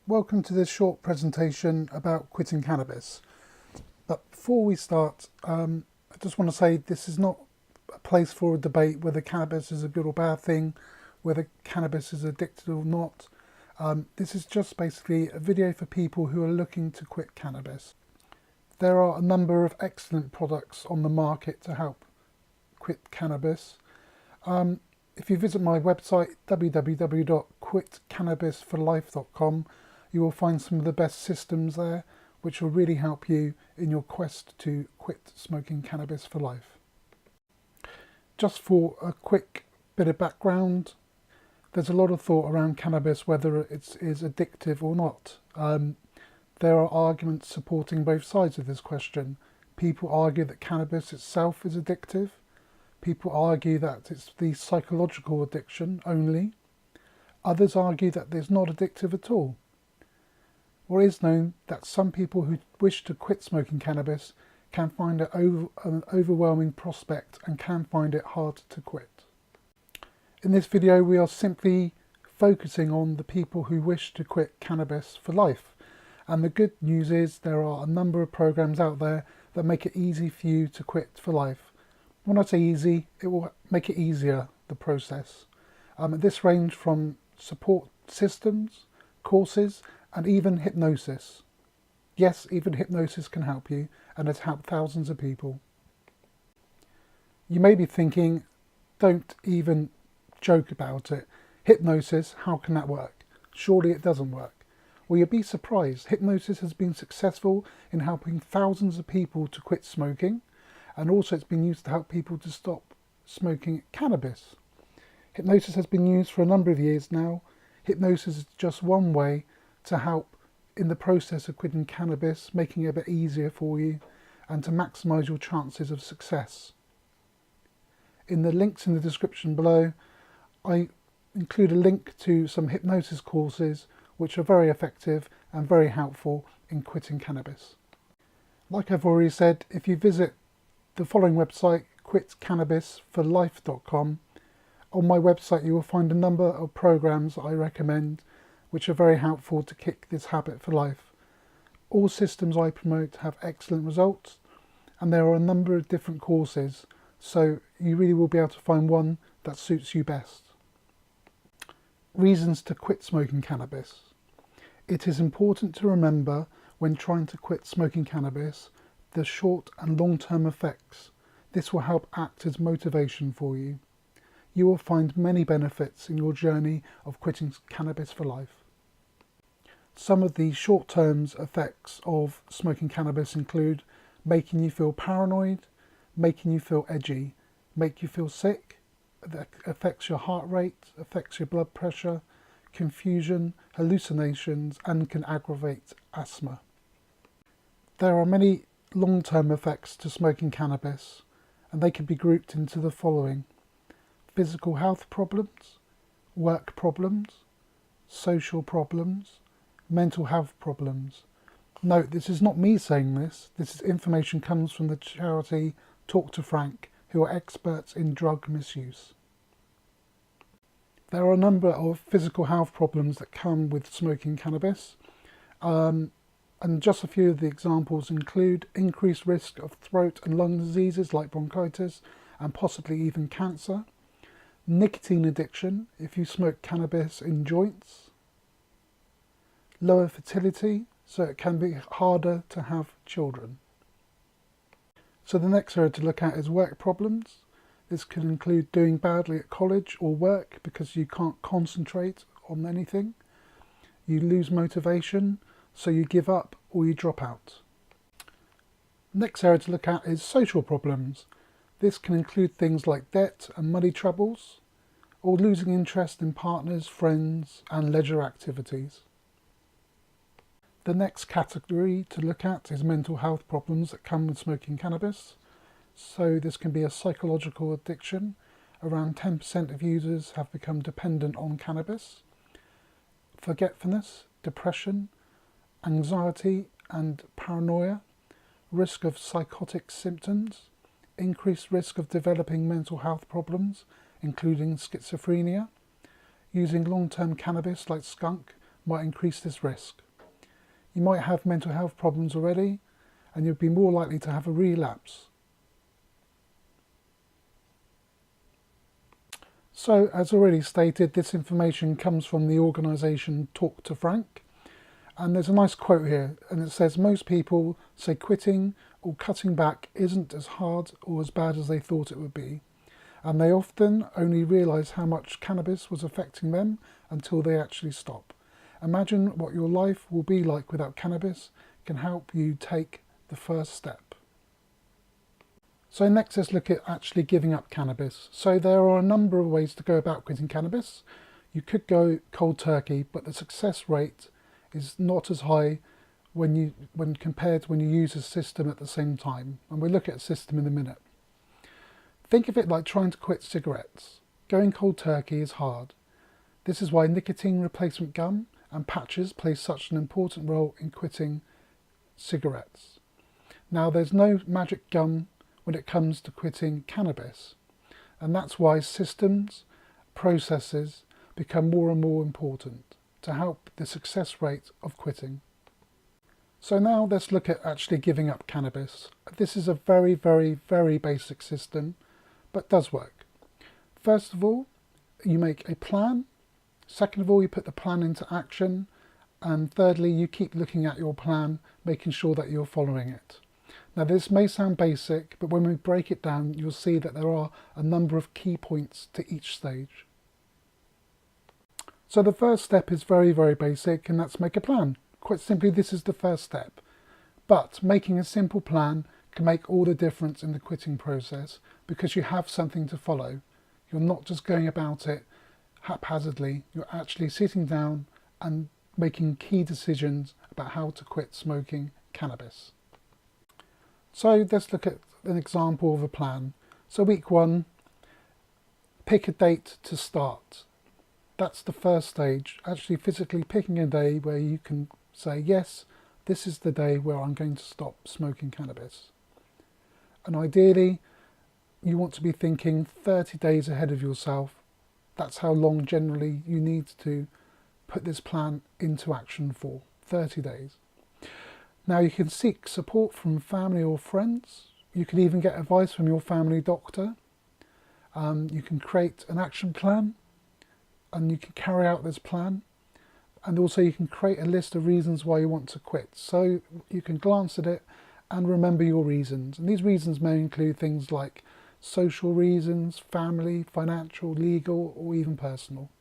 Welcome to this short presentation about quitting cannabis. But before we start, I just want to say this is not a place for a debate whether cannabis is a good or bad thing, whether cannabis is addictive or not. This is just basically a video for people who are looking to quit cannabis. There are a number of excellent products on the market to help quit cannabis. If you visit my website www.quitcannabisforlife.com, you will find some of the best systems there which will really help you in your quest to quit smoking cannabis for life. Just for a quick bit of background, there's a lot of thought around cannabis whether it is addictive or not. There are arguments supporting both sides of this question. People argue that cannabis itself is addictive. People argue that it's the psychological addiction only. Others argue that it's not addictive at all. Well, it is known that some people who wish to quit smoking cannabis can find it an overwhelming prospect and can find it hard to quit. In this video, we are simply focusing on the people who wish to quit cannabis for life. And the good news is there are a number of programs out there that make it easy for you to quit for life. When I say easy, it will make it easier, the process. This range from support systems, courses, and even hypnosis. Yes, even hypnosis can help you, and has helped thousands of people. You may be thinking, don't even joke about it. Hypnosis, how can that work? Surely it doesn't work. Well, you'd be surprised. Hypnosis has been successful in helping thousands of people to quit smoking, and also it's been used to help people to stop smoking cannabis. Hypnosis has been used for a number of years now. Hypnosis is just one way to help in the process of quitting cannabis, making it a bit easier for you and to maximise your chances of success. In the links in the description below, I include a link to some hypnosis courses which are very effective and very helpful in quitting cannabis. Like I've already said, if you visit the following website, quitcannabisforlife.com, on my website you will find a number of programs that I recommend which are very helpful to kick this habit for life. All systems I promote have excellent results, and there are a number of different courses, so you really will be able to find one that suits you best. Reasons to quit smoking cannabis. It is important to remember when trying to quit smoking cannabis the short and long-term effects. This will help act as motivation for you. You will find many benefits in your journey of quitting cannabis for life. Some of the short-term effects of smoking cannabis include making you feel paranoid, making you feel edgy, make you feel sick, that affects your heart rate, affects your blood pressure, confusion, hallucinations, and can aggravate asthma. There are many long-term effects to smoking cannabis, and they can be grouped into the following: physical health problems, work problems, social problems, mental health problems. Note, this is not me saying this. This information comes from the charity Talk to Frank, who are experts in drug misuse. There are a number of physical health problems that come with smoking cannabis. And just a few of the examples include increased risk of throat and lung diseases like bronchitis and possibly even cancer, nicotine addiction if you smoke cannabis in joints, lower fertility, so it can be harder to have children. So the next area to look at is work problems. This can include doing badly at college or work because you can't concentrate on anything. You lose motivation, so you give up or you drop out. Next area to look at is social problems. This can include things like debt and money troubles, or losing interest in partners, friends, and leisure activities. The next category to look at is mental health problems that come with smoking cannabis. So this can be a psychological addiction. Around 10% of users have become dependent on cannabis. Forgetfulness, depression, anxiety and paranoia, risk of psychotic symptoms, increased risk of developing mental health problems, including schizophrenia. Using long-term cannabis like skunk might increase this risk. You might have mental health problems already, and you'd be more likely to have a relapse. So, as already stated, this information comes from the organisation Talk to Frank, and there's a nice quote here, and it says, most people say quitting or cutting back isn't as hard or as bad as they thought it would be, and they often only realise how much cannabis was affecting them until they actually stop. Imagine what your life will be like without cannabis can help you take the first step. So next, let's look at actually giving up cannabis. So there are a number of ways to go about quitting cannabis. You could go cold turkey, but the success rate is not as high when compared to when you use a system at the same time. And we'll look at a system in a minute. Think of it like trying to quit cigarettes. Going cold turkey is hard. This is why nicotine replacement gum and patches play such an important role in quitting cigarettes. Now, there's no magic gum when it comes to quitting cannabis, and that's why systems, processes become more and more important to help the success rate of quitting. So now let's look at actually giving up cannabis. This is a very, very, very basic system, but does work. First of all, you make a plan. Second of all, you put the plan into action. And thirdly, you keep looking at your plan, making sure that you're following it. Now, this may sound basic, but when we break it down, you'll see that there are a number of key points to each stage. So the first step is very, very basic, and that's make a plan. Quite simply, this is the first step. But making a simple plan can make all the difference in the quitting process because you have something to follow. You're not just going about it haphazardly. You're actually sitting down and making key decisions about how to quit smoking cannabis. So let's look at an example of a plan. So week 1, pick a date to start. That's the first stage, actually physically picking a day where you can say, yes, this is the day where I'm going to stop smoking cannabis. And ideally, you want to be thinking 30 days ahead of yourself. That's how long generally you need to put this plan into action for, 30 days. Now, you can seek support from family or friends. You can even get advice from your family doctor. You can create an action plan and you can carry out this plan. And also you can create a list of reasons why you want to quit. So you can glance at it and remember your reasons. And these reasons may include things like social reasons, family, financial, legal, or even personal.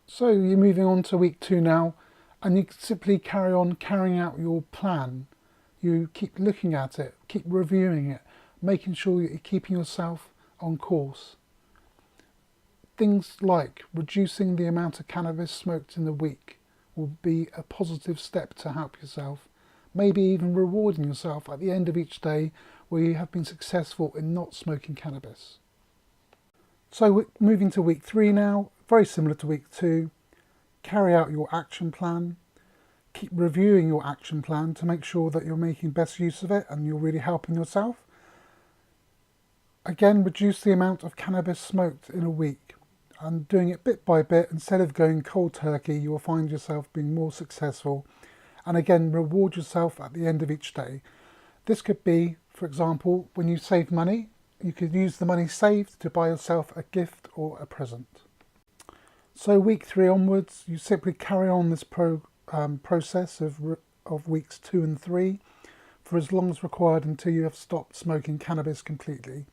So you're moving on to week 2 now. And you simply carry on carrying out your plan. You keep looking at it, keep reviewing it, making sure that you're keeping yourself on course. Things like reducing the amount of cannabis smoked in the week will be a positive step to help yourself. Maybe even rewarding yourself at the end of each day where you have been successful in not smoking cannabis. So we're moving to week 3 now, very similar to week 2. Carry out your action plan. Keep reviewing your action plan to make sure that you're making best use of it and you're really helping yourself. Again, reduce the amount of cannabis smoked in a week and doing it bit by bit. Instead of going cold turkey, you will find yourself being more successful. And again, reward yourself at the end of each day. This could be, for example, when you save money, you could use the money saved to buy yourself a gift or a present. So week 3 onwards, you simply carry on this process of weeks 2 and 3 for as long as required until you have stopped smoking cannabis completely.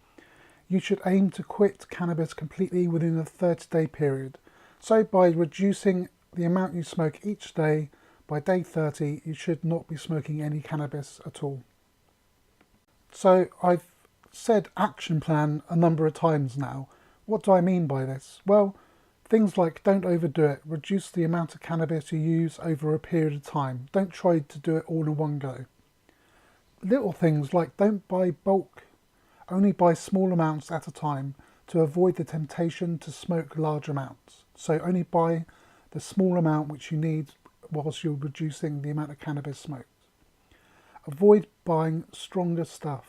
You should aim to quit cannabis completely within a 30-day period. So by reducing the amount you smoke each day, by day 30, you should not be smoking any cannabis at all. So I've said action plan a number of times now. What do I mean by this? Well, things like don't overdo it, reduce the amount of cannabis you use over a period of time. Don't try to do it all in one go. Little things like don't buy bulk, only buy small amounts at a time to avoid the temptation to smoke large amounts. So only buy the small amount which you need whilst you're reducing the amount of cannabis smoked. Avoid buying stronger stuff.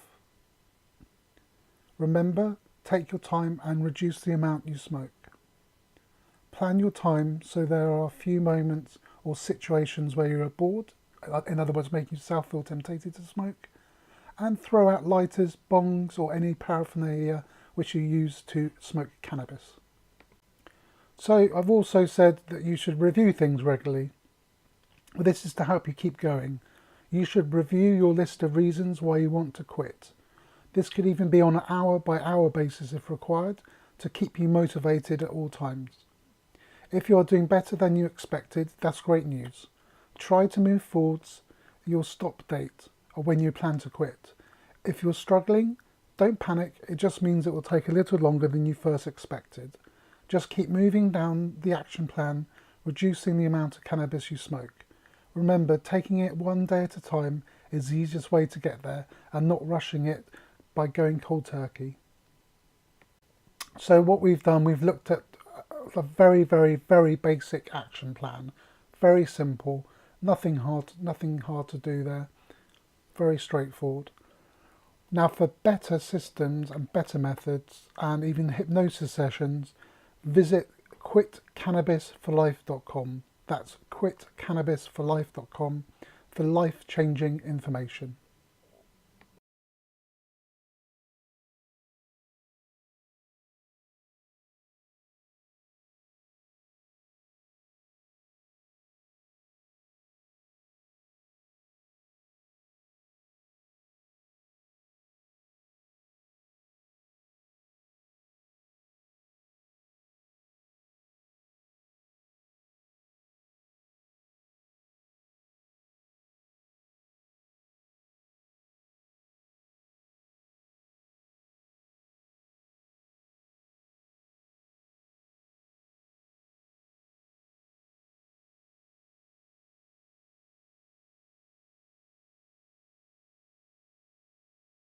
Remember, take your time and reduce the amount you smoke. Plan your time so there are a few moments or situations where you're bored, in other words, make yourself feel tempted to smoke, and throw out lighters, bongs or any paraphernalia which you use to smoke cannabis. So I've also said that you should review things regularly. Well, this is to help you keep going. You should review your list of reasons why you want to quit. This could even be on an hour-by-hour basis if required, to keep you motivated at all times. If you are doing better than you expected, that's great news. Try to move forwards your stop date or when you plan to quit. If you're struggling, don't panic, it just means it will take a little longer than you first expected. Just keep moving down the action plan, reducing the amount of cannabis you smoke. Remember, taking it one day at a time is the easiest way to get there, and not rushing it by going cold turkey. So what we've done, we've looked at a very, very, very basic action plan. Very simple, nothing hard to do there. Very straightforward. Now for better systems and better methods and even hypnosis sessions, visit quitcannabisforlife.com. That's quitcannabisforlife.com for life-changing information.